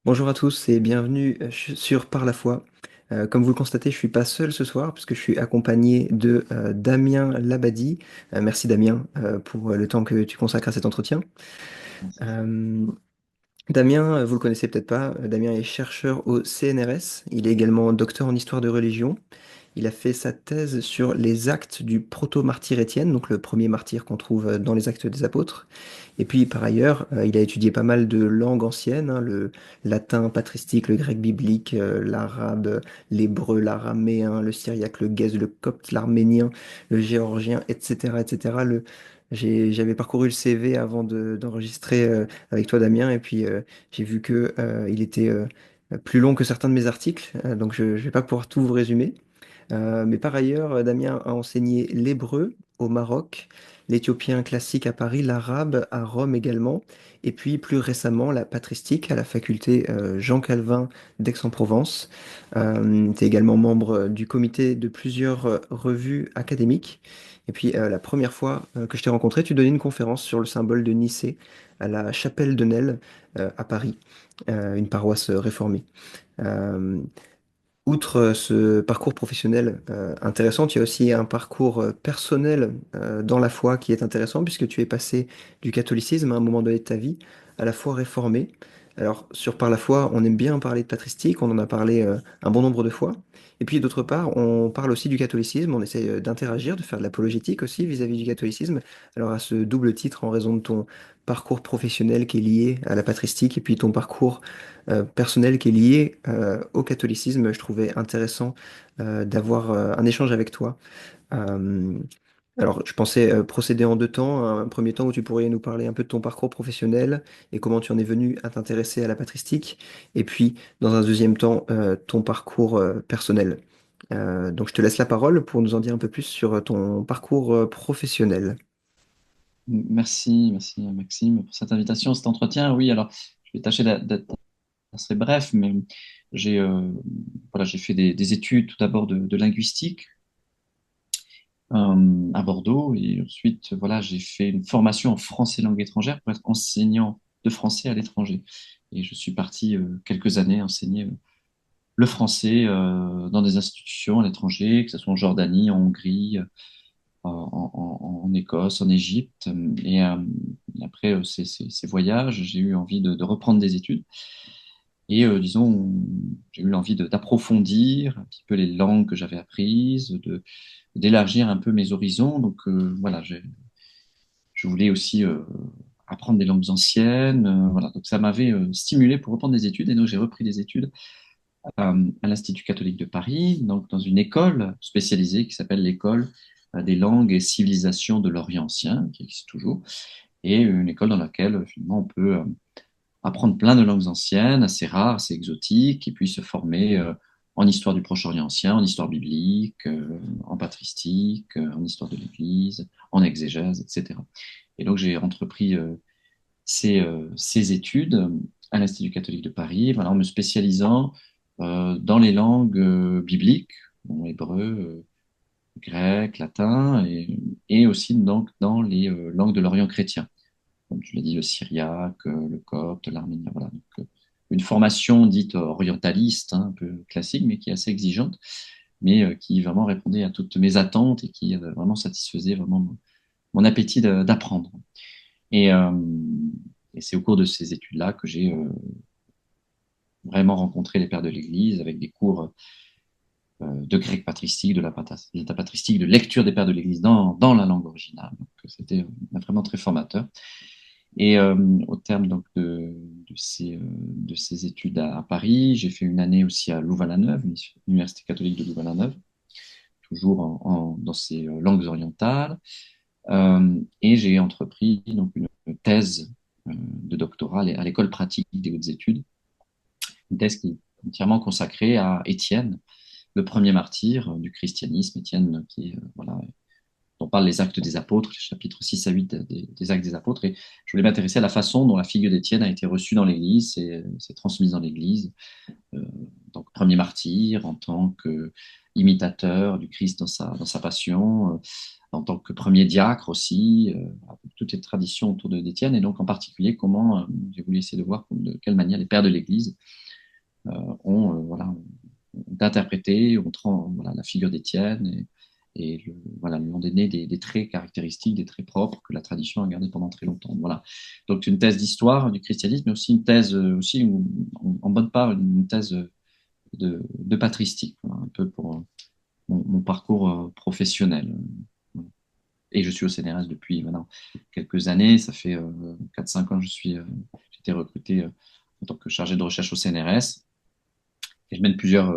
Bonjour à tous et bienvenue sur Par la foi. Comme vous le constatez, je suis pas seul ce soir puisque je suis accompagné de Damien Labadi. Merci Damien pour le temps que tu consacres à cet entretien. Merci. Euh, Damien, vous le connaissez peut-être pas, Damien est chercheur au CNRS. Il est également docteur en histoire de religion. Il a fait sa thèse sur les actes du proto-martyr Étienne, donc le premier martyr qu'on trouve dans les Actes des Apôtres. Et puis par ailleurs, il a étudié pas mal de langues anciennes, hein, le latin patristique, le grec biblique, l'arabe, l'hébreu, l'araméen, le syriaque, le guèze, le copte, l'arménien, le géorgien, etc., etc. J'avais parcouru le CV avant d'enregistrer avec toi, Damien, et puis j'ai vu que il était plus long que certains de mes articles, donc je ne vais pas pouvoir tout vous résumer. Mais par ailleurs, Damien a enseigné l'hébreu au Maroc, l'éthiopien classique à Paris, l'arabe à Rome également, et puis plus récemment la patristique à la faculté Jean Calvin d'Aix-en-Provence. Tu es également membre du comité de plusieurs revues académiques. Et puis la première fois que je t'ai rencontré, tu donnais une conférence sur le symbole de Nicée à la chapelle de Nesle à Paris, une paroisse réformée. Euh, Outre ce parcours professionnel intéressant, tu as aussi un parcours personnel dans la foi qui est intéressant puisque tu es passé du catholicisme à un moment donné de ta vie à la foi réformée. Alors, sur Par la foi, on aime bien parler de patristique, on en a parlé un bon nombre de fois. Et puis d'autre part, on parle aussi du catholicisme, on essaie d'interagir, de faire de l'apologétique aussi vis-à-vis du catholicisme. Alors à ce double titre, en raison de ton parcours professionnel qui est lié à la patristique et puis ton parcours personnel qui est lié au catholicisme, je trouvais intéressant d'avoir un échange avec toi. Euh, alors, je pensais procéder en deux temps. Un premier temps où tu pourrais nous parler un peu de ton parcours professionnel et comment tu en es venu à t'intéresser à la patristique. Et puis, dans un deuxième temps, ton parcours personnel. Donc, je te laisse la parole pour nous en dire un peu plus sur ton parcours professionnel. Merci Maxime pour cette invitation, cet entretien. Oui, alors je vais tâcher d'être assez bref, mais j'ai voilà, j'ai fait des études tout d'abord de linguistique à Bordeaux et ensuite voilà, j'ai fait une formation en français langue étrangère pour être enseignant de français à l'étranger. Et je suis parti quelques années enseigner le français dans des institutions à l'étranger, que ce soit en Jordanie, en Hongrie, en Écosse, en Égypte. Et après ces voyages, j'ai eu envie de reprendre des études. Et disons, j'ai eu l'envie d'approfondir un petit peu les langues que j'avais apprises, d'élargir un peu mes horizons. Donc voilà, je voulais aussi apprendre des langues anciennes. Voilà, donc ça m'avait stimulé pour reprendre des études. Et donc j'ai repris des études à l'Institut catholique de Paris, donc dans une école spécialisée qui s'appelle l'école des langues et civilisations de l'Orient ancien, qui existe toujours, et une école dans laquelle finalement on peut apprendre plein de langues anciennes, assez rares, assez exotiques, et puis se former en histoire du Proche-Orient ancien, en histoire biblique, en patristique, en histoire de l'Église, en exégèse, etc. Et donc j'ai entrepris ces études à l'Institut catholique de Paris, voilà, en me spécialisant dans les langues bibliques, bon, hébreu, grec, latin, et aussi donc dans les langues de l'Orient chrétien, comme tu l'as dit, le syriaque, le copte, l'arménien. Voilà. Donc, une formation dite orientaliste, hein, un peu classique, mais qui est assez exigeante, mais qui vraiment répondait à toutes mes attentes et qui vraiment satisfaisait vraiment mon appétit d'apprendre. Et, euh, et c'est au cours de ces études-là que j'ai vraiment rencontré les pères de l'Église avec des cours de grec patristique, de la patristique, de lecture des pères de l'Église dans la langue originale. Donc, c'était vraiment très formateur. Et au terme donc, de ces études à Paris, j'ai fait une année aussi à Louvain-la-Neuve, l'Université catholique de Louvain-la-Neuve, toujours dans ces langues orientales. Et j'ai entrepris donc, une thèse de doctorat à l'école pratique des hautes études, une thèse qui est entièrement consacrée à Étienne, le premier martyr du christianisme, Étienne, qui est, voilà, dont parlent les actes des apôtres, les chapitres 6 à 8 des actes des apôtres. Et je voulais m'intéresser à la façon dont la figure d'Étienne a été reçue dans l'Église, s'est transmise dans l'Église, euh, tant que premier martyr, en tant que imitateur du Christ dans sa passion, en tant que premier diacre aussi, toutes les traditions autour d'Étienne, et donc en particulier comment j'ai voulu essayer de voir de quelle manière les pères de l'Église ont interprété, voilà, la figure d'Étienne voilà, lui ont donné des traits caractéristiques, des traits propres que la tradition a gardés pendant très longtemps. Voilà. Donc une thèse d'histoire du christianisme, mais aussi une thèse aussi, en bonne part, une thèse de patristique, voilà, un peu pour mon parcours professionnel. Et je suis au CNRS depuis maintenant quelques années. Ça fait 4-5 ans que j'ai été recruté en tant que chargé de recherche au CNRS. Et je mène plusieurs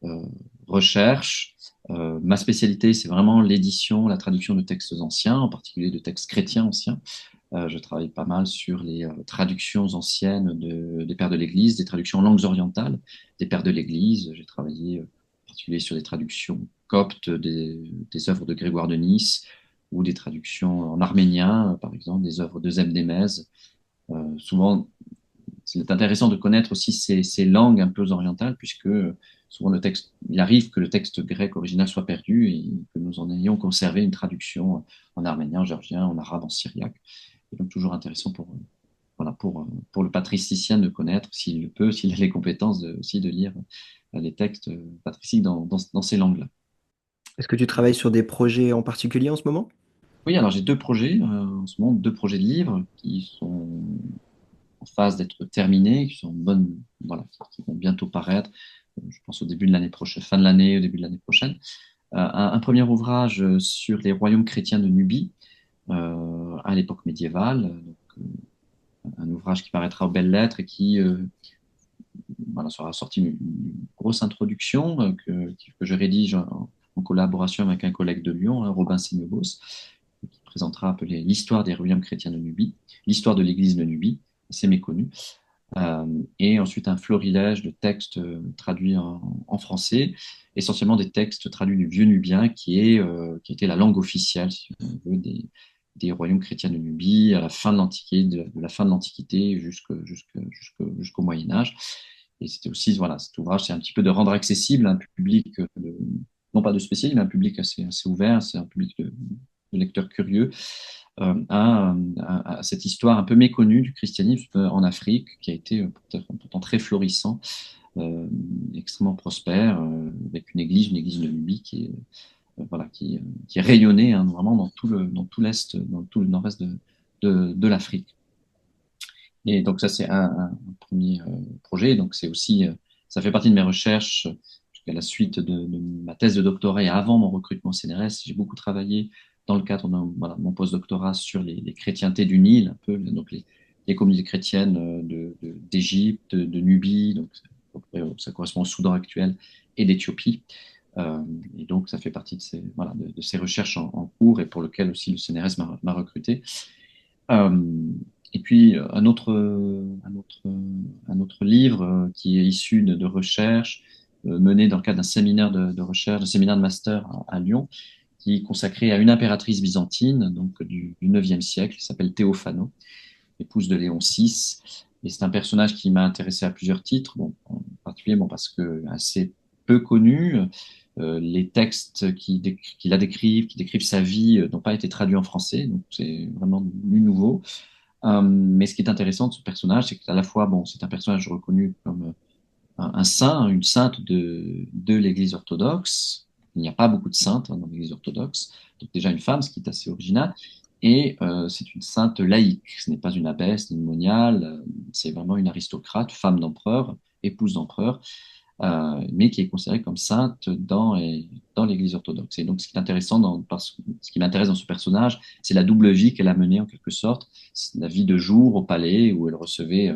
euh, recherches. Ma spécialité, c'est vraiment l'édition, la traduction de textes anciens, en particulier de textes chrétiens anciens. Je travaille pas mal sur les traductions anciennes des pères de l'Église, des traductions en langues orientales des pères de l'Église. J'ai travaillé en particulier sur des traductions coptes des œuvres de Grégoire de Nice ou des traductions en arménien, par exemple, des œuvres de Zeb Demez. Souvent, c'est intéressant de connaître aussi ces langues un peu orientales, puisque souvent il arrive que le texte grec original soit perdu et que nous en ayons conservé une traduction en arménien, en géorgien, en arabe, en syriaque. Et donc toujours intéressant voilà, pour le patricien de connaître, s'il le peut, s'il a les compétences aussi de lire les textes patriciques dans ces langues-là. Est-ce que tu travailles sur des projets en particulier en ce moment? Oui, alors j'ai deux projets en ce moment, deux projets de livres qui sont en phase d'être terminés, qui sont bonnes, voilà, qui vont bientôt paraître. Je pense au début de l'année prochaine, fin de l'année, au début de l'année prochaine. Un premier ouvrage sur les royaumes chrétiens de Nubie à l'époque médiévale. Un ouvrage qui paraîtra aux belles lettres et qui voilà, sera sorti une grosse introduction que je rédige en collaboration avec un collègue de Lyon, hein, Robin Seignobos, qui présentera appelé l'histoire des royaumes chrétiens de Nubie, l'histoire de l'église de Nubie, assez méconnue. Et ensuite un florilège de textes traduits en français, essentiellement des textes traduits du vieux nubien, qui était la langue officielle, si on veut, des royaumes chrétiens de Nubie à la fin de l'Antiquité, de la fin de l'Antiquité jusqu'au Moyen Âge. Et c'était aussi, voilà, cet ouvrage, c'est un petit peu de rendre accessible à un public, non pas de spécialistes, mais un public assez ouvert, c'est un public de lecteurs curieux, à cette histoire un peu méconnue du christianisme en Afrique, qui a été pourtant très florissant, extrêmement prospère, avec une église de Nubie voilà, qui est rayonnée hein, vraiment dans tout l'Est, dans tout le nord-est de l'Afrique. Et donc ça, c'est un premier projet. Donc c'est aussi, ça fait partie de mes recherches à la suite de ma thèse de doctorat et avant mon recrutement au CNRS. J'ai beaucoup travaillé dans le cadre de voilà, mon postdoctorat sur les chrétientés du Nil, un peu, donc les communautés chrétiennes d'Égypte, de Nubie, donc ça correspond au Soudan actuel, et d'Éthiopie. Et donc ça fait partie voilà, de ces recherches en cours et pour lequel aussi le CNRS m'a recruté. Euh, et puis un autre livre qui est issu de recherches menées dans le cadre d'un séminaire de recherche, d'un séminaire de master à Lyon, qui est consacré à une impératrice byzantine donc du 9e siècle, qui s'appelle Théophano, épouse de Léon VI. Et c'est un personnage qui m'a intéressé à plusieurs titres, bon, en particulier bon, parce que assez peu connu. Les textes qui la décrivent, qui décrivent sa vie, n'ont pas été traduits en français, donc c'est vraiment du nouveau. Mais ce qui est intéressant de ce personnage, c'est qu'à la fois, bon, c'est un personnage reconnu comme un saint, une sainte de l'Église orthodoxe. Il n'y a pas beaucoup de saintes hein, dans l'Église orthodoxe, donc déjà une femme, ce qui est assez original. Et c'est une sainte laïque. Ce n'est pas une abbesse ni une moniale, c'est vraiment une aristocrate, femme d'empereur, épouse d'empereur, mais qui est considérée comme sainte dans l'Église orthodoxe. Et donc, ce qui est intéressant, ce qui m'intéresse dans ce personnage, c'est la double vie qu'elle a menée en quelque sorte, la vie de jour au palais où elle recevait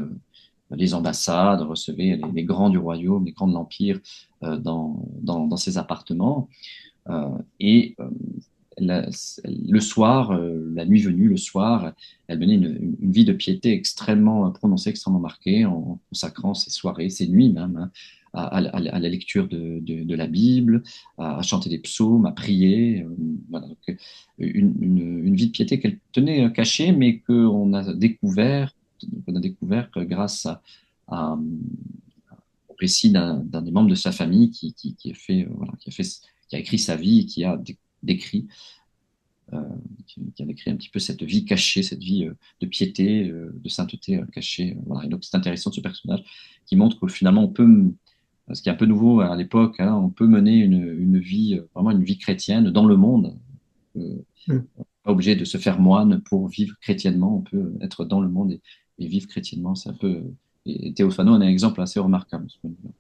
les ambassades, recevait les grands du royaume, les grands de l'empire dans ses appartements. Euh, et la- le soir, la nuit venue, le soir, elle menait une vie de piété extrêmement prononcée, extrêmement marquée, en consacrant ses soirées, ses nuits même, hein, à la lecture de la Bible, à chanter des psaumes, à prier. Voilà, donc, une vie de piété qu'elle tenait cachée, mais qu'on a découvert que grâce à récit d'un des membres de sa famille qui a fait, voilà, qui a écrit sa vie et qui a décrit, euh, qui a décrit un petit peu cette vie cachée, cette vie de piété, de sainteté cachée. Voilà. Et donc c'est intéressant de ce personnage qui montre que finalement on peut, ce qui est un peu nouveau à l'époque, hein, on peut mener une vie, vraiment une vie chrétienne dans le monde. Mm. Pas obligé de se faire moine pour vivre chrétiennement. On peut être dans le monde et vivre chrétiennement. C'est un peu. Et Théophano en est un exemple assez remarquable. Ce point de vue-là.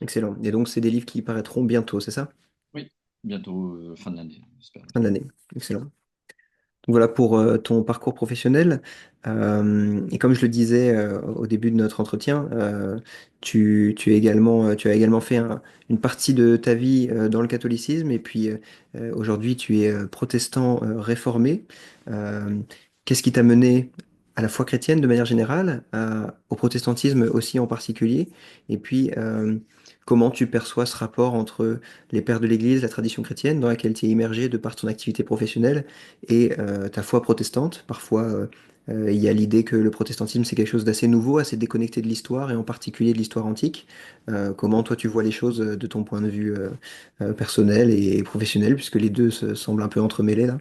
Excellent. Et donc, c'est des livres qui paraîtront bientôt, c'est ça? Oui, bientôt fin de l'année, j'espère. Fin de l'année. Excellent. Voilà pour ton parcours professionnel. Et comme je le disais au début de notre entretien, tu as également fait une partie de ta vie dans le catholicisme et puis aujourd'hui tu es protestant réformé. Euh, Qu'est-ce qui t'a mené à la foi chrétienne de manière générale, au protestantisme aussi en particulier? Et puis comment tu perçois ce rapport entre les pères de l'Église, la tradition chrétienne dans laquelle tu es immergé de par ton activité professionnelle? Et ta foi protestante. Parfois, il y a l'idée que le protestantisme, c'est quelque chose d'assez nouveau, assez déconnecté de l'histoire, et en particulier de l'histoire antique. Comment toi, tu vois les choses de ton point de vue personnel et professionnel, puisque les deux se semblent un peu entremêlés là?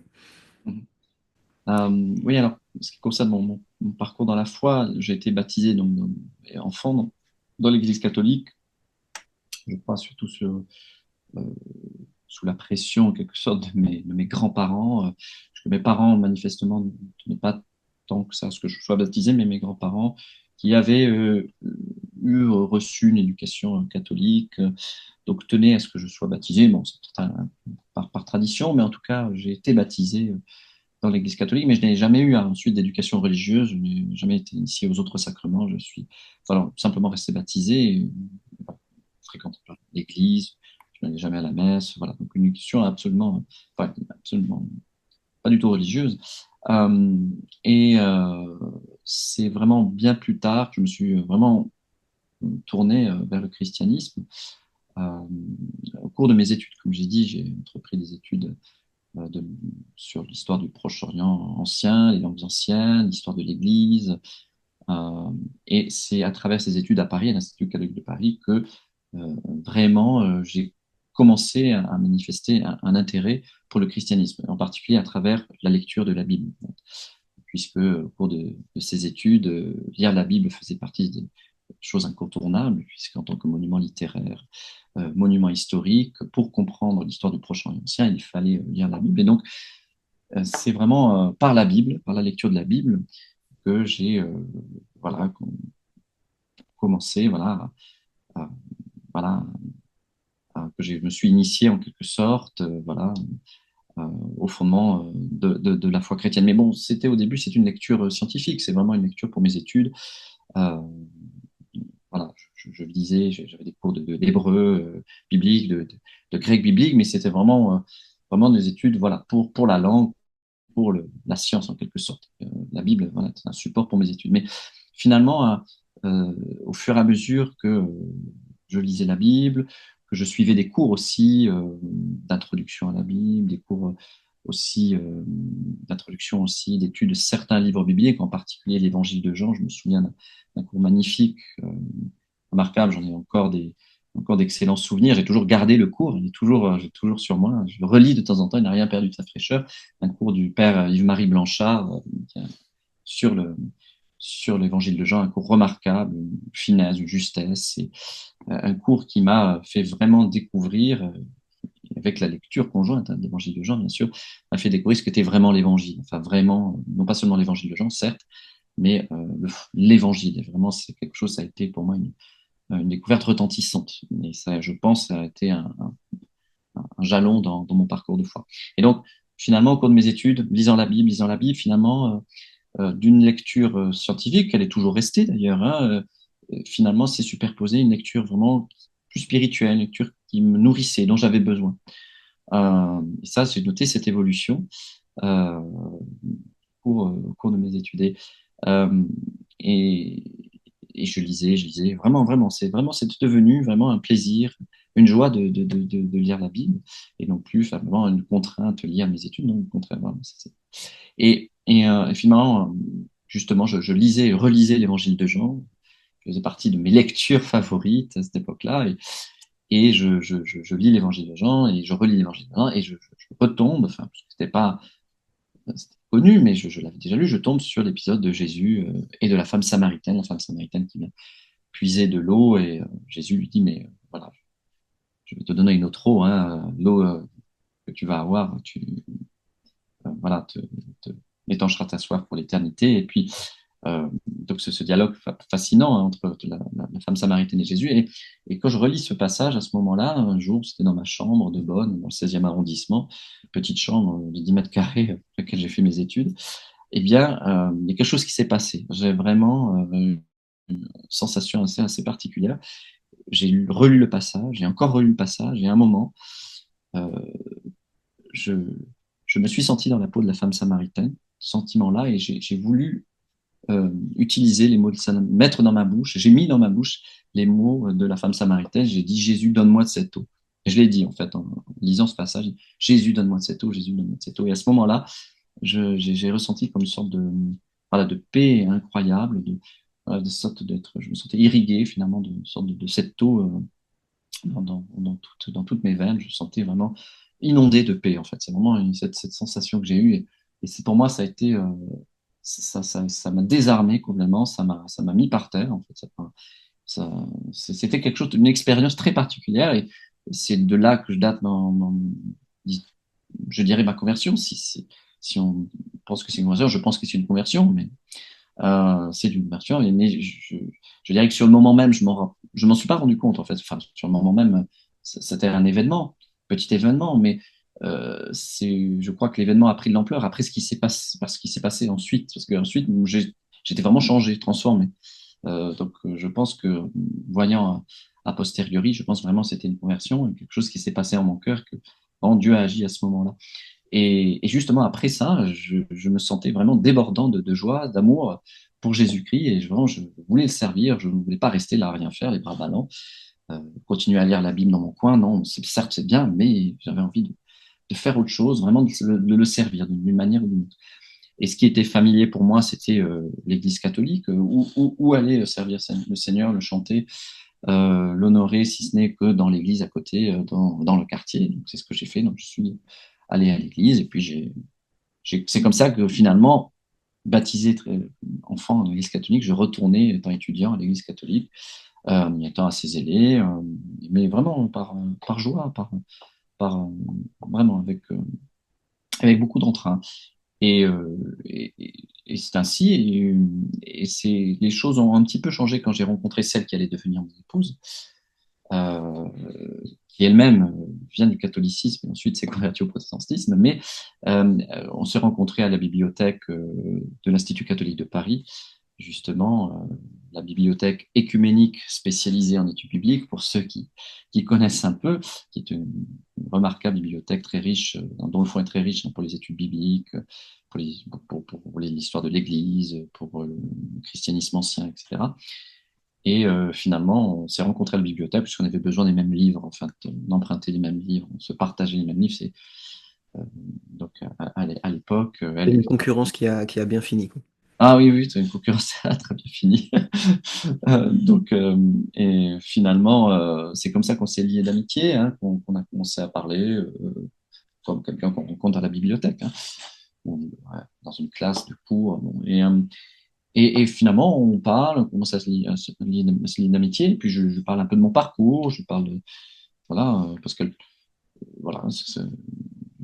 Mhm. Oui, alors, ce qui concerne mon parcours dans la foi, j'ai été baptisé donc, enfant dans l'Église catholique. Je crois surtout euh, sous la pression, en quelque sorte, de mes grands-parents. Parce que mes parents, manifestement, ne tenaient pas tant que ça à ce que je sois baptisé, mais mes grands-parents qui avaient reçu une éducation catholique, donc tenaient à ce que je sois baptisé. Bon, c'est peut-être par tradition, mais en tout cas, j'ai été baptisé dans l'Église catholique, mais je n'ai jamais eu ensuite d'éducation religieuse, je n'ai jamais été initié aux autres sacrements. Je suis voilà, simplement resté baptisé, et, voilà, fréquenté pas l'Église, je n'allais jamais à la messe. Voilà, donc une éducation absolument, enfin, absolument pas du tout religieuse. Euh, et c'est vraiment bien plus tard que je me suis vraiment tourné vers le christianisme. Euh, Au cours de mes études, comme j'ai dit, j'ai entrepris des études sur l'histoire du Proche-Orient ancien, les langues anciennes, l'histoire de l'Église. Euh, et c'est à travers ces études à Paris, à l'Institut catholique de Paris, que vraiment j'ai commencé à manifester un intérêt pour le christianisme, en particulier à travers la lecture de la Bible. Puisque au cours de ces études, lire la Bible faisait partie des choses incontournables, puisqu'en tant que monument littéraire, monument historique, pour comprendre l'histoire du Proche-Orient ancien, il fallait lire la Bible. Et donc, c'est vraiment par la Bible, par la lecture de la Bible, que j'ai voilà, commencé voilà, à- voilà, que je me suis initié en quelque sorte voilà, au fondement de la foi chrétienne. Mais bon, c'était au début, c'est une lecture scientifique, c'est vraiment une lecture pour mes études. Euh, voilà, je lisais, j'avais des cours d'hébreu biblique, de grec biblique, mais c'était vraiment, vraiment des études voilà, pour la langue, pour la science en quelque sorte. La Bible, voilà, c'est un support pour mes études. Mais finalement, au fur et à mesure que je lisais la Bible, que je suivais des cours aussi d'introduction à la Bible, des cours aussi d'introduction aussi d'études de certains livres bibliques, en particulier l'Évangile de Jean. Je me souviens d'un cours magnifique, remarquable. J'en ai encore d'excellents souvenirs. J'ai toujours gardé le cours, j'ai toujours sur moi. Je le relis de temps en temps, il n'a rien perdu de sa fraîcheur. Un cours du père Yves-Marie Blanchard sur sur l'Évangile de Jean, un cours remarquable, une finesse, une justesse, et un cours qui m'a fait vraiment découvrir, avec la lecture conjointe de l'Évangile de Jean, bien sûr, m'a fait découvrir ce qu'était vraiment l'Évangile. Enfin, vraiment, non pas seulement l'Évangile de Jean, certes, mais l'Évangile. Vraiment, c'est quelque chose, ça a été pour moi une découverte retentissante. Et ça, je pense, ça a été un jalon dans mon parcours de foi. Et donc, finalement, au cours de mes études, lisant la Bible, finalement, d'une lecture scientifique, elle est toujours restée d'ailleurs, hein, finalement, c'est superposé une lecture vraiment plus spirituelle, une lecture qui me nourrissait, dont j'avais besoin. Et ça, j'ai noté cette évolution euh, au cours de mes études. Euh, et, et je lisais, vraiment, vraiment, c'est devenu vraiment un plaisir, une joie de lire la Bible, et non plus vraiment une contrainte liée à mes études, non, au contraire, vraiment, et finalement, justement, je lisais et relisais l'Évangile de Jean, faisait partie de mes lectures favorites à cette époque-là. Et je lis l'Évangile de Jean et je relis l'Évangile de Jean et je retombe, enfin, parce que c'était connu, mais je l'avais déjà lu, je tombe sur l'épisode de Jésus et de la femme samaritaine qui vient puiser de l'eau et Jésus lui dit, mais voilà, je vais te donner une autre eau, hein, l'eau que tu vas avoir, voilà, étanchera ta soif pour l'éternité. Et puis, donc ce dialogue fascinant hein, entre la femme samaritaine et Jésus. Et quand je relis ce passage à ce moment-là, un jour, c'était dans ma chambre de Bonn, dans le 16e arrondissement, petite chambre de 10 mètres carrés dans laquelle j'ai fait mes études, eh bien, il y a quelque chose qui s'est passé. J'ai vraiment une sensation assez particulière. Relu le passage, j'ai encore relu le passage, et à un moment, euh, je, je me suis senti dans la peau de la femme samaritaine, ce sentiment-là, et j'ai voulu utiliser les mots mettre dans ma bouche. J'ai mis dans ma bouche les mots de la femme samaritaine. J'ai dit, Jésus, donne-moi de cette eau. Et je l'ai dit, en fait, en lisant ce passage, Jésus, donne-moi de cette eau, Jésus, donne-moi de cette eau. Et à ce moment-là, j'ai ressenti comme une sorte voilà, de paix incroyable, voilà, de sorte je me sentais irrigué finalement de sorte de cette eau dans toutes mes veines. Je sentais vraiment inondé de paix, en fait. C'est vraiment cette sensation que j'ai eue. Et c'est pour moi, ça a été, ça m'a désarmé complètement, ça m'a mis par terre, en fait. Ça, c'était quelque chose, une expérience très particulière. Et c'est de là que je date je dirais ma conversion. Si on pense que c'est une conversion, je pense que c'est une conversion, mais c'est une conversion. Mais je dirais que sur le moment même, je m'en suis pas rendu compte en fait. Enfin, sur le moment même, c'était un événement, petit événement, mais je crois que l'événement a pris de l'ampleur après ce qui s'est passé, parce qu'il s'est passé ensuite, parce que ensuite j'étais vraiment changé, transformé. Donc, je pense que voyant a posteriori, je pense vraiment que c'était une conversion, quelque chose qui s'est passé en mon cœur, que vraiment Dieu a agi à ce moment-là. Et justement, après ça, je me sentais vraiment débordant de joie, d'amour pour Jésus-Christ. Et vraiment, je voulais le servir. Je ne voulais pas rester là à rien faire, les bras ballants, continuer à lire la Bible dans mon coin. Non, certes, c'est bien, mais j'avais envie de faire autre chose, vraiment de le servir d'une manière ou d'une autre. Et ce qui était familier pour moi, c'était l'Église catholique, où aller servir le Seigneur, le chanter, l'honorer, si ce n'est que dans l'église à côté, dans le quartier. Donc, c'est ce que j'ai fait. Donc, je suis allé à l'église et puis c'est comme ça que finalement, baptisé très enfant dans l'église catholique, je retournais étant étudiant à l'église catholique, étant assez zélé, mais vraiment par joie, vraiment avec beaucoup d'entrain. Et c'est ainsi, les choses ont un petit peu changé quand j'ai rencontré celle qui allait devenir mon épouse, euh, qui elle-même vient du catholicisme et ensuite s'est convertie au protestantisme, mais on s'est rencontrés à la bibliothèque de l'Institut catholique de Paris, justement, la bibliothèque écuménique spécialisée en études bibliques, pour ceux qui connaissent un peu, qui est une remarquable bibliothèque très riche, dont le fond est très riche hein, pour les études bibliques, pour l'histoire de l'Église, pour le christianisme ancien, etc. Et finalement, on s'est rencontrés à la bibliothèque puisqu'on avait besoin des mêmes livres, en fait, d'emprunter les mêmes livres, on se partageait les mêmes livres. Euh, donc à l'époque, C'est une concurrence qui a bien fini, quoi. ah oui, oui, c'est une concurrence ça a très bien fini. Donc, et finalement, c'est comme ça qu'on s'est liés d'amitié, hein, qu'on a commencé à parler comme quelqu'un qu'on rencontre à la bibliothèque, hein, ouais, dans une classe de cours. Bon, et finalement, on parle, on commence à se lier d'amitié. Et puis, je parle un peu de mon parcours, je parle de, voilà, parce que, voilà,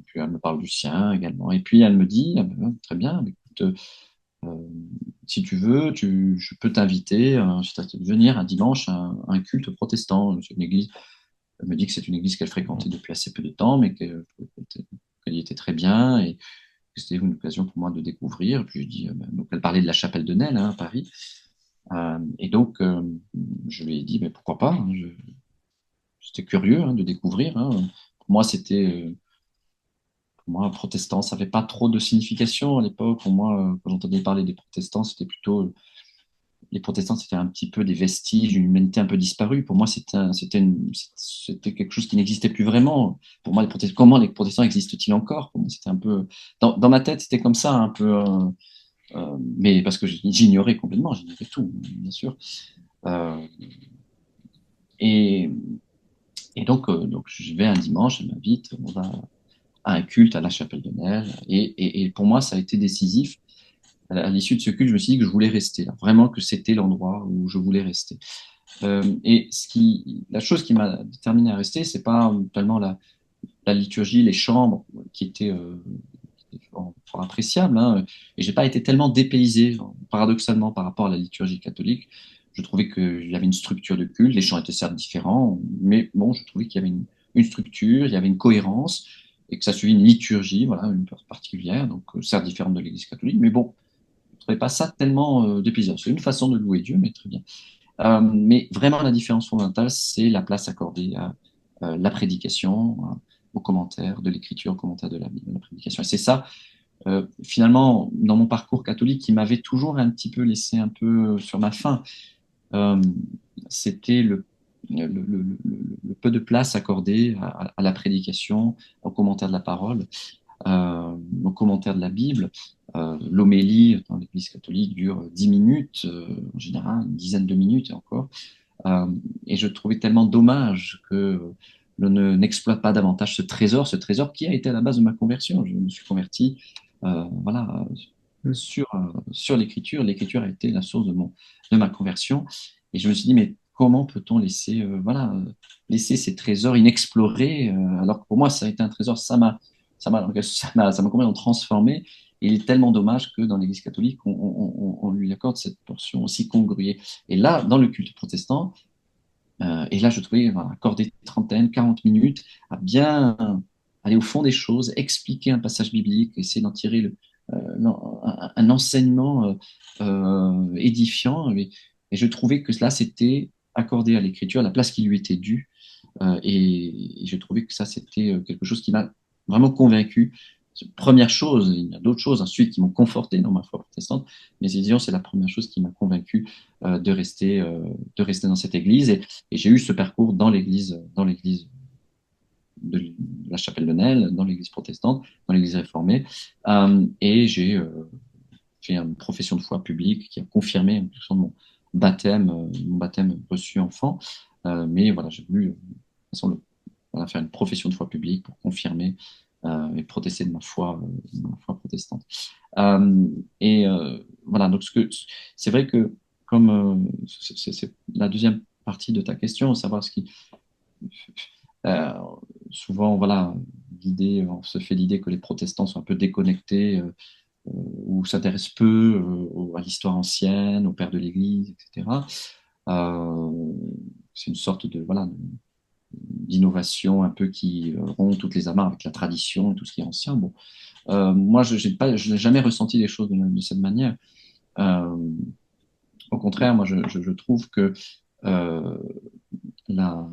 puis elle me parle du sien également. Et puis, elle me dit, ah ben, très bien, écoute, euh, si tu veux, je peux t'inviter de venir un dimanche à un culte protestant. C'est une église, elle me dit que c'est une église qu'elle fréquentait depuis assez peu de temps, mais qu'elle y était très bien et que c'était une occasion pour moi de découvrir. Puis je dis, ben, donc elle parlait de la chapelle de Nesle hein, à Paris. Et donc je lui ai dit, mais pourquoi pas hein, j'étais curieux hein, de découvrir. Hein. Pour moi, pour moi, protestant, ça n'avait pas trop de signification à l'époque. Pour moi, quand j'entendais parler des protestants, c'était plutôt les protestants, c'était un petit peu des vestiges d'une humanité un peu disparue. Pour moi, c'était quelque chose qui n'existait plus vraiment. Pour moi, comment les protestants existent-ils encore? Pour moi, c'était un peu, dans ma tête, c'était comme ça, un peu, mais parce que j'ignorais complètement, j'ignorais tout, bien sûr. Euh, et, donc, je vais un dimanche, elle m'invite, on va à un culte à la chapelle de Nel. Et pour moi, ça a été décisif. À l'issue de ce culte, je me suis dit que je voulais rester là, vraiment que c'était l'endroit où je voulais rester. Et la chose qui m'a déterminé à rester, c'est pas tellement la liturgie, les chambres, qui étaient fort appréciables, hein, et j'ai pas été tellement dépaysé, paradoxalement, par rapport à la liturgie catholique. Je trouvais qu'il y avait une structure de culte, les chants étaient certes différents, mais bon, je trouvais qu'il y avait une structure, il y avait une cohérence, et que ça suivait une liturgie, voilà, une particulière, donc certes différente de l'Église catholique, mais bon, je ne trouvais pas ça tellement dépaysant. C'est une façon de louer Dieu, mais très bien. Mais vraiment, la différence fondamentale, c'est la place accordée à la prédication, aux commentaires de l'écriture, aux commentaires de la Bible, la prédication. Et c'est ça, finalement, dans mon parcours catholique, qui m'avait toujours un petit peu laissé un peu sur ma faim, euh, c'était le peu de place accordée à la prédication, aux commentaires de la parole, aux commentaires de la Bible. L'homélie dans l'Église catholique dure 10 minutes, en général, une dizaine de minutes et encore. Euh, et je trouvais tellement dommage que l'on n'exploite pas davantage ce trésor qui a été à la base de ma conversion. Je me suis converti, voilà, Mm. sur l'écriture. L'écriture a été la source de ma conversion. Et je me suis dit, mais comment peut-on laisser, voilà, laisser ces trésors inexplorés, alors que pour moi, ça a été un trésor, ça m'a complètement transformé. Et il est tellement dommage que dans l'Église catholique, on lui accorde cette portion aussi congrue. Et là, dans le culte protestant, et là, je trouvais voilà, accorder 30, 40 minutes à bien aller au fond des choses, expliquer un passage biblique, essayer d'en tirer un enseignement édifiant. Et je trouvais que cela, c'était accordé à l'écriture la place qui lui était due. Et je trouvais que ça, c'était quelque chose qui m'a vraiment convaincu. Première chose, il y a d'autres choses ensuite qui m'ont conforté dans ma foi protestante, mais disons, c'est la première chose qui m'a convaincu de rester dans cette église. Et j'ai eu ce parcours dans l'église de la Chapelle de Nel, dans l'église protestante, dans l'église réformée. Et j'ai fait une profession de foi publique qui a confirmé en fonction de mon baptême reçu enfant. Mais voilà, j'ai voulu voilà, faire une profession de foi publique pour confirmer et protester de ma foi protestante. Et voilà, donc c'est vrai que comme c'est la deuxième partie de ta question, savoir ce qui euh, souvent voilà l'idée, on se fait l'idée que les protestants sont un peu déconnectés ou s'intéressent peu à l'histoire ancienne, aux pères de l'Église, etc. Euh, c'est une sorte de voilà d'innovation un peu qui rompt toutes les amarres avec la tradition et tout ce qui est ancien. Bon, moi, je n'ai jamais ressenti les choses de cette manière. Euh, Au contraire, moi, je trouve que euh, la,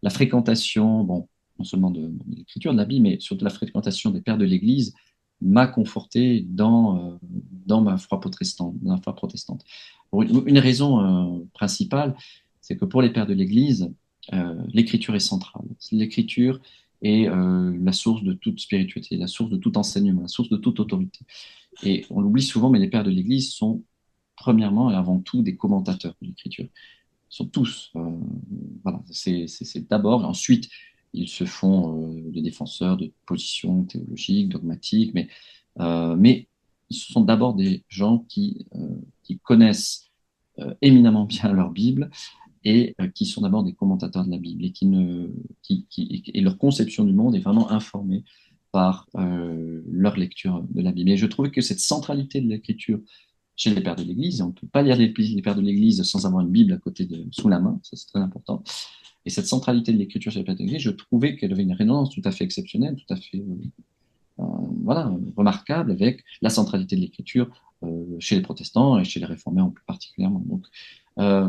la fréquentation, bon, non seulement de l'écriture de la Bible, mais surtout la fréquentation des pères de l'Église m'a conforté dans ma foi protestante. Dans ma foi protestante. Pour une raison principale, c'est que pour les pères de l'Église, l'écriture est centrale. L'écriture est la source de toute spiritualité, la source de tout enseignement, la source de toute autorité. Et on l'oublie souvent, mais les pères de l'Église sont premièrement et avant tout des commentateurs de l'écriture. Ils sont tous, voilà, c'est d'abord, ensuite, ils se font des défenseurs de positions théologiques, dogmatiques, mais ils sont d'abord des gens qui connaissent éminemment bien leur Bible et qui sont d'abord des commentateurs de la Bible et et leur conception du monde est vraiment informée par leur lecture de la Bible. Et je trouvais que cette centralité de l'écriture chez les pères de l'Église, et on ne peut pas lire les pères de l'Église sans avoir une Bible à côté sous la main, ça c'est très important. Et cette centralité de l'écriture chez les pères de l'Église, je trouvais qu'elle avait une résonance tout à fait exceptionnelle, tout à fait voilà, remarquable avec la centralité de l'écriture chez les protestants et chez les réformés en plus particulièrement. Donc, euh,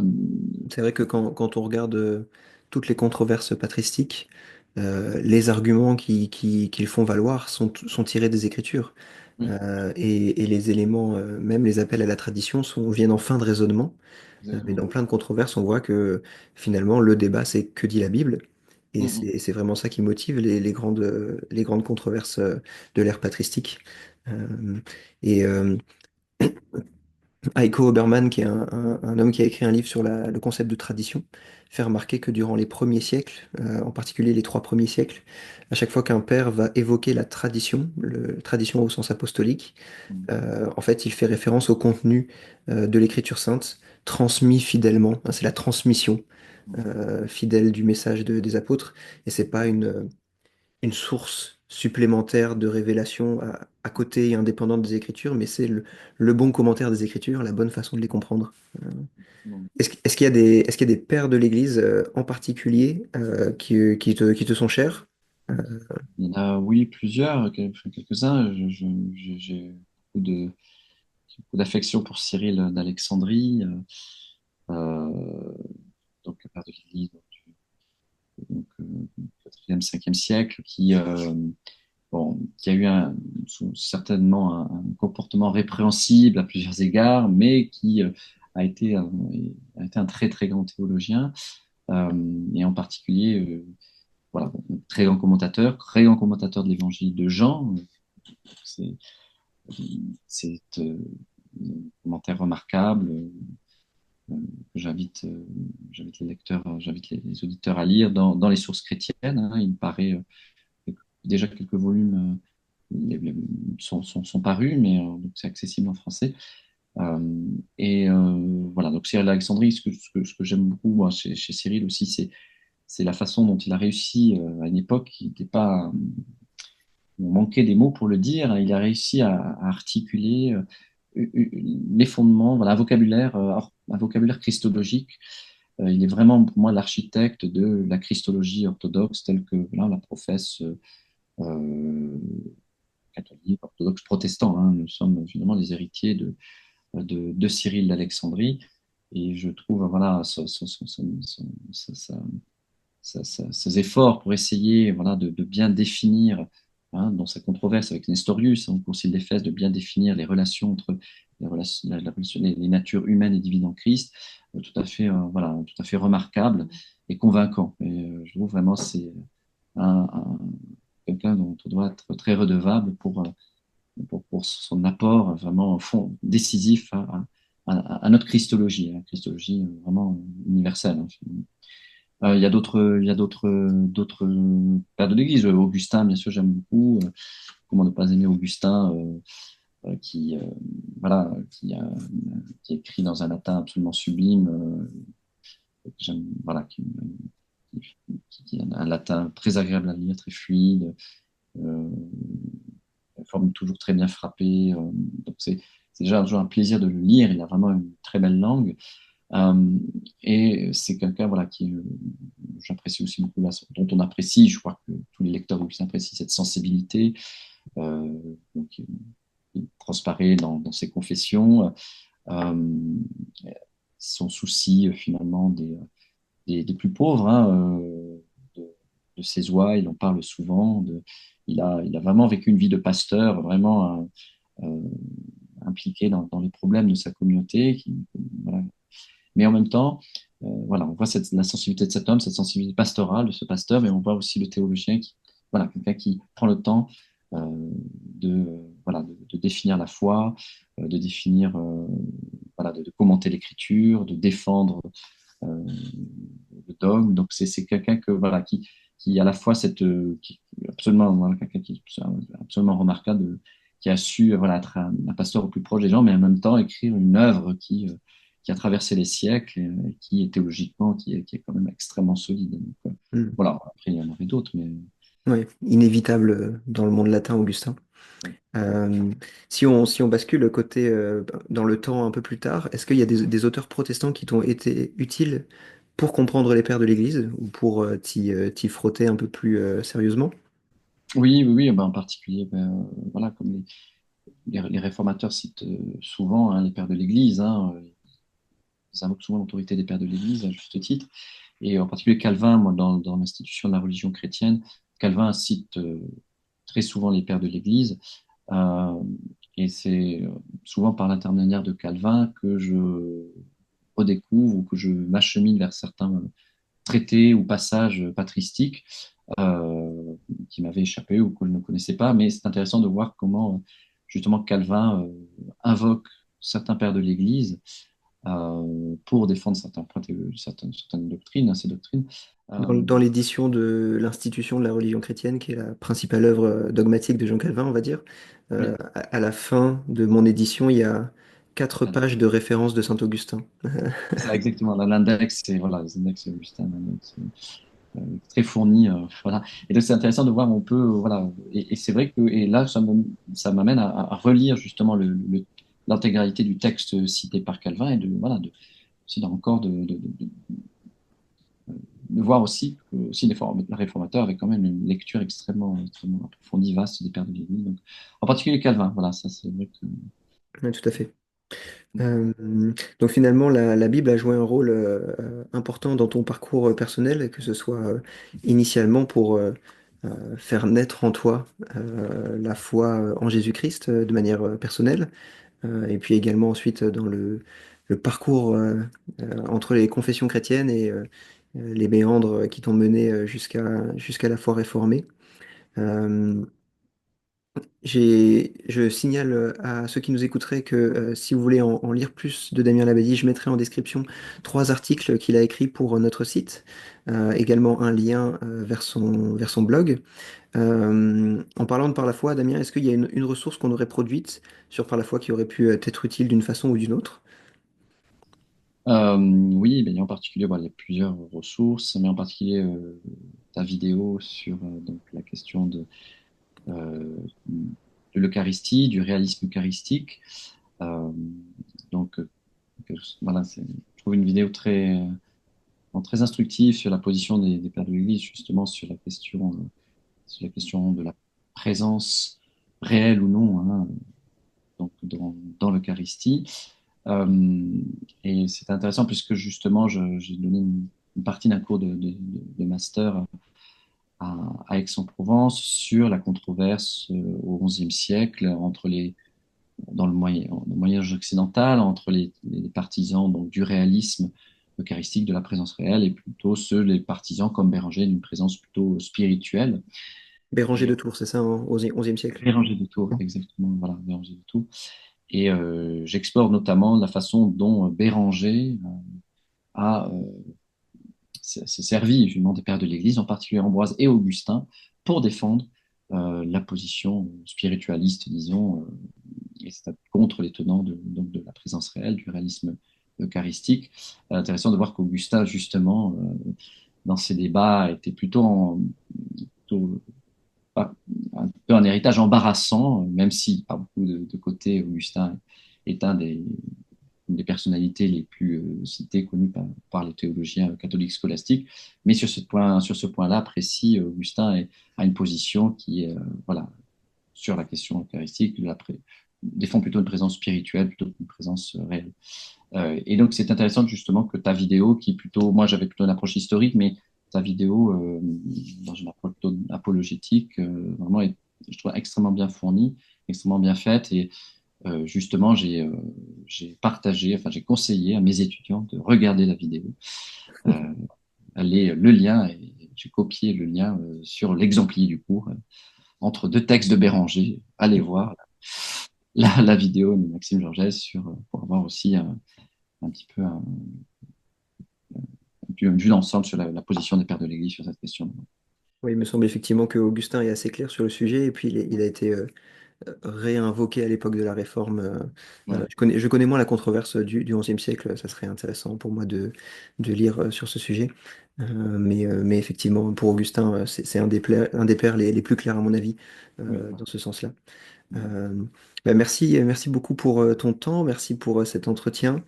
C'est vrai que quand on regarde toutes les controverses patristiques, les arguments qu'ils font valoir sont tirés des Écritures. Et les éléments, même les appels à la tradition, viennent en fin de raisonnement. Mais exactement. dans plein de controverses, on voit que finalement, le débat, c'est que dit la Bible. Et c'est vraiment ça qui motive les grandes controverses de l'ère patristique. Euh, et, Heiko Oberman, qui est un homme qui a écrit un livre sur le concept de tradition, fait remarquer que durant les premiers siècles, en particulier les 3 premiers siècles, à chaque fois qu'un père va évoquer la tradition, tradition au sens apostolique, en fait, il fait référence au contenu de l'Écriture sainte, transmis fidèlement. Hein, c'est la transmission fidèle du message des apôtres, et c'est pas une source supplémentaire de révélation à côté et indépendante des Écritures, mais c'est le bon commentaire des Écritures, la bonne façon de les comprendre. Est-ce qu'il y a est-ce qu'il y a des pères de l'Église en particulier qui te sont chers? Euh, Il y en a, oui, plusieurs, quelques-uns. J'ai beaucoup d'affection pour Cyril d'Alexandrie, euh, donc le père de l'Église donc, 4e, 5e siècle, qui a eu certainement un comportement répréhensible à plusieurs égards, mais qui a été un très très grand théologien, et en particulier voilà, très grand commentateur de l'évangile de Jean. C'est c'est un commentaire remarquable que j'invite les lecteurs, j'invite les auditeurs à lire dans les sources chrétiennes. Hein. Il me paraît déjà quelques volumes sont parus, mais donc c'est accessible en français. Voilà, donc Cyril d'Alexandrie, ce que j'aime beaucoup moi, chez Cyril aussi, c'est la façon dont il a réussi à une époque qui n'était pas, on manquait des mots pour le dire, hein. Il a réussi à articuler les fondements, voilà, un vocabulaire christologique. Il est vraiment pour moi l'architecte de la christologie orthodoxe telle que voilà, la professe euh, catholique, orthodoxe, protestant. Hein. Nous sommes évidemment les héritiers de Cyril d'Alexandrie. Et je trouve, voilà, ses efforts pour essayer voilà, de bien définir, hein, dans sa controverse avec Nestorius, hein, au Concile d'Éphèse, de bien définir les relations entre les natures humaines et divines en Christ, voilà, tout à fait remarquable et convaincant. Et je trouve vraiment c'est un, un, quelqu'un dont on doit être très redevable pour son apport vraiment décisif à notre christologie, à la christologie vraiment universelle. Hein, finalement. Il y a d'autres pères de l'Église. Augustin, bien sûr, j'aime beaucoup. Comment ne pas aimer Augustin, qui, voilà, qui écrit dans un latin absolument sublime. Voilà, qui a un latin très agréable à lire, très fluide, euh, une forme toujours très bien frappée. Donc c'est déjà toujours un plaisir de le lire. Il a vraiment une très belle langue. Euh, et c'est quelqu'un voilà, j'apprécie aussi beaucoup, dont on apprécie, je crois que tous les lecteurs aussi apprécient cette sensibilité, euh, donc, qui transparaît dans ses confessions, euh, son souci finalement des plus pauvres, hein, de ses oies, il en parle souvent, il a vraiment vécu une vie de pasteur, vraiment impliqué dans les problèmes de sa communauté, voilà, mais en même temps, voilà, on voit la sensibilité de cet homme, cette sensibilité pastorale de ce pasteur, mais on voit aussi le théologien voilà, quelqu'un qui prend le temps voilà, de définir la foi, de définir, voilà, de commenter l'écriture, de défendre le dogme. Donc c'est quelqu'un voilà, qui à la fois absolument, voilà, quelqu'un qui est absolument remarquable, qui a su voilà, être un pasteur au plus proche des gens, mais en même temps écrire une œuvre qui a traversé les siècles et qui est théologiquement, qui est quand même extrêmement solide. Donc, hmm. voilà, après il y en aurait d'autres, mais Ouais, inévitable dans le monde latin, Augustin. ouais. Si on bascule côté dans le temps un peu plus tard, est-ce qu'il y a des auteurs protestants qui t'ont été utiles pour comprendre les pères de l'Église ou pour t'y frotter un peu plus sérieusement? Oui, oui, oui, ben, en particulier, ben, voilà, comme les réformateurs citent souvent hein, les pères de l'Église, hein, ils invoquent souvent l'autorité des pères de l'Église à juste titre. Et en particulier Calvin, moi, dans l'institution de la religion chrétienne, Calvin cite très souvent les pères de l'Église. Euh, et c'est souvent par l'intermédiaire de Calvin que je redécouvre ou que je m'achemine vers certains traités ou passages patristiques euh, qui m'avaient échappé ou que je ne connaissais pas. Mais c'est intéressant de voir comment justement Calvin invoque certains pères de l'Église pour défendre certaines doctrines, hein, ces doctrines. Dans, Euh, dans l'édition de l'Institution de la religion chrétienne, qui est la principale œuvre dogmatique de Jean Calvin, on va dire, oui, à la fin de mon édition, il y a 4 pages voilà. de référence de Saint-Augustin. C'est ça, exactement. L'index, c'est voilà, les index Augustin, l'index, très fourni. Voilà. Et donc, c'est intéressant de voir, on peut, voilà. Et c'est vrai que, et là, ça m'amène à relire justement l'intégralité du texte cité par Calvin et de, voilà, aussi, là encore, de voir aussi que aussi les réformateurs avaient quand même une lecture extrêmement approfondie, vaste des pères de l'Église. Donc, en particulier Calvin, voilà, ça c'est vrai que. Ouais, tout à fait. Euh, donc finalement, la Bible a joué un rôle important dans ton parcours personnel, que ce soit initialement pour faire naître en toi la foi en Jésus-Christ de manière personnelle, et puis également ensuite dans le parcours entre les confessions chrétiennes et les méandres qui t'ont mené jusqu'à la foi réformée. Euh, je signale à ceux qui nous écouteraient que si vous voulez en lire plus de Damien Labadie, je mettrai en description 3 articles qu'il a écrits pour notre site, également un lien vers son blog. En parlant de Par la foi, Damien, est-ce qu'il y a une ressource qu'on aurait produite sur Par la foi qui aurait pu être utile d'une façon ou d'une autre? Oui, mais en particulier, voilà, il y a plusieurs ressources, mais en particulier ta vidéo sur donc, la question de l'Eucharistie, du réalisme eucharistique. Euh, donc, voilà, je trouve une vidéo très instructive sur la position des pères de l'Église, justement sur la question de la présence réelle ou non, hein, donc dans l'Eucharistie. Euh, et c'est intéressant puisque justement, j'ai donné une partie d'un cours de master à Aix-en-Provence sur la controverse au XIe siècle dans le Moyen-Âge occidental entre les partisans donc, du réalisme eucharistique, de la présence réelle, et plutôt les partisans comme Béranger d'une présence plutôt spirituelle. Béranger Et de Tours, c'est ça, au XIe siècle? Béranger de Tours, exactement, voilà, Béranger de Tours. Et j'explore notamment la façon dont Béranger a s'est servi justement des pères de l'Église, en particulier Ambroise et Augustin, pour défendre la position spiritualiste, disons, et c'est contre les tenants donc de la présence réelle, du réalisme eucharistique. Intéressant de voir qu'Augustin, justement, dans ses débats, était plutôt un peu un héritage embarrassant, même si, par beaucoup de côtés, Augustin est une des personnalités les plus citées, connues par les théologiens catholiques scolastiques. Mais sur ce point-là précis, Augustin a une position qui est, voilà, sur la question eucharistique, défend plutôt une présence spirituelle plutôt qu'une présence réelle. Et donc, c'est intéressant justement que ta vidéo, qui est plutôt, moi j'avais plutôt une approche historique, mais ta vidéo, dans une approche plutôt apologétique, vraiment, je trouve extrêmement bien fournie, extrêmement bien faite. Et justement, j'ai partagé, enfin, j'ai conseillé à mes étudiants de regarder la vidéo, euh, le lien, et j'ai copié le lien sur l'exemplier du cours, entre deux textes de Béranger. Allez voir la vidéo de Maxime Georges pour avoir aussi un petit peu une vue d'ensemble sur la position des pères de l'Église sur cette question. Oui, il me semble effectivement que Augustin est assez clair sur le sujet, et puis il a été réinvoqué à l'époque de la Réforme. Ouais, Je connais moins la controverse du XIe siècle, ça serait intéressant pour moi de lire sur ce sujet. Mais effectivement, pour Augustin, c'est un des pères les plus clairs à mon avis oui, dans ce sens-là. Euh, merci beaucoup pour ton temps, merci pour cet entretien.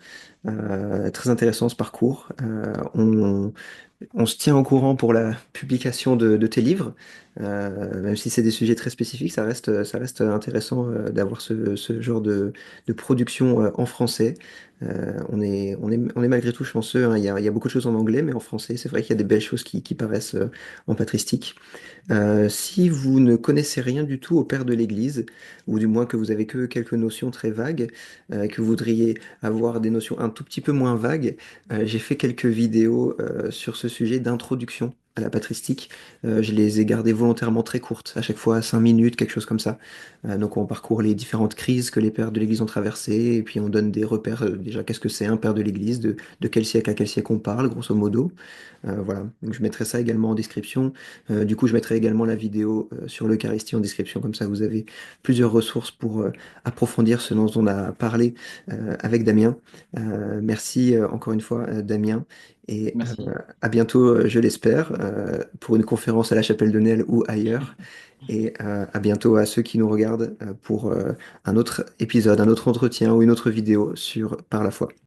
Très intéressant ce parcours. On se tient au courant pour la publication de tes livres. Même si c'est des sujets très spécifiques, ça reste intéressant d'avoir ce genre de production en français. On est malgré tout chanceux, hein. Il y a beaucoup de choses en anglais, mais en français, c'est vrai qu'il y a des belles choses qui paraissent en patristique. Si vous ne connaissez rien du tout au Père de l'Église, ou du moins que vous avez que quelques notions très vagues, que vous voudriez avoir des notions un tout petit peu moins vagues, j'ai fait quelques vidéos sur ce sujet d'introduction. à la patristique, je les ai gardées volontairement très courtes, à chaque fois 5 minutes, quelque chose comme ça. Donc on parcourt les différentes crises que les pères de l'Église ont traversées, et puis on donne des repères, déjà qu'est-ce que c'est un père de l'Église, de quel siècle à quel siècle on parle, grosso modo. Voilà, donc je mettrai ça également en description. Du coup, je mettrai également la vidéo sur l'Eucharistie en description, comme ça vous avez plusieurs ressources pour approfondir ce dont on a parlé avec Damien. Merci encore une fois, Damien, et Merci. à bientôt, je l'espère, pour une conférence à la Chapelle de Nesle ou ailleurs. Et à bientôt à ceux qui nous regardent pour un autre épisode, un autre entretien ou une autre vidéo sur Par la foi.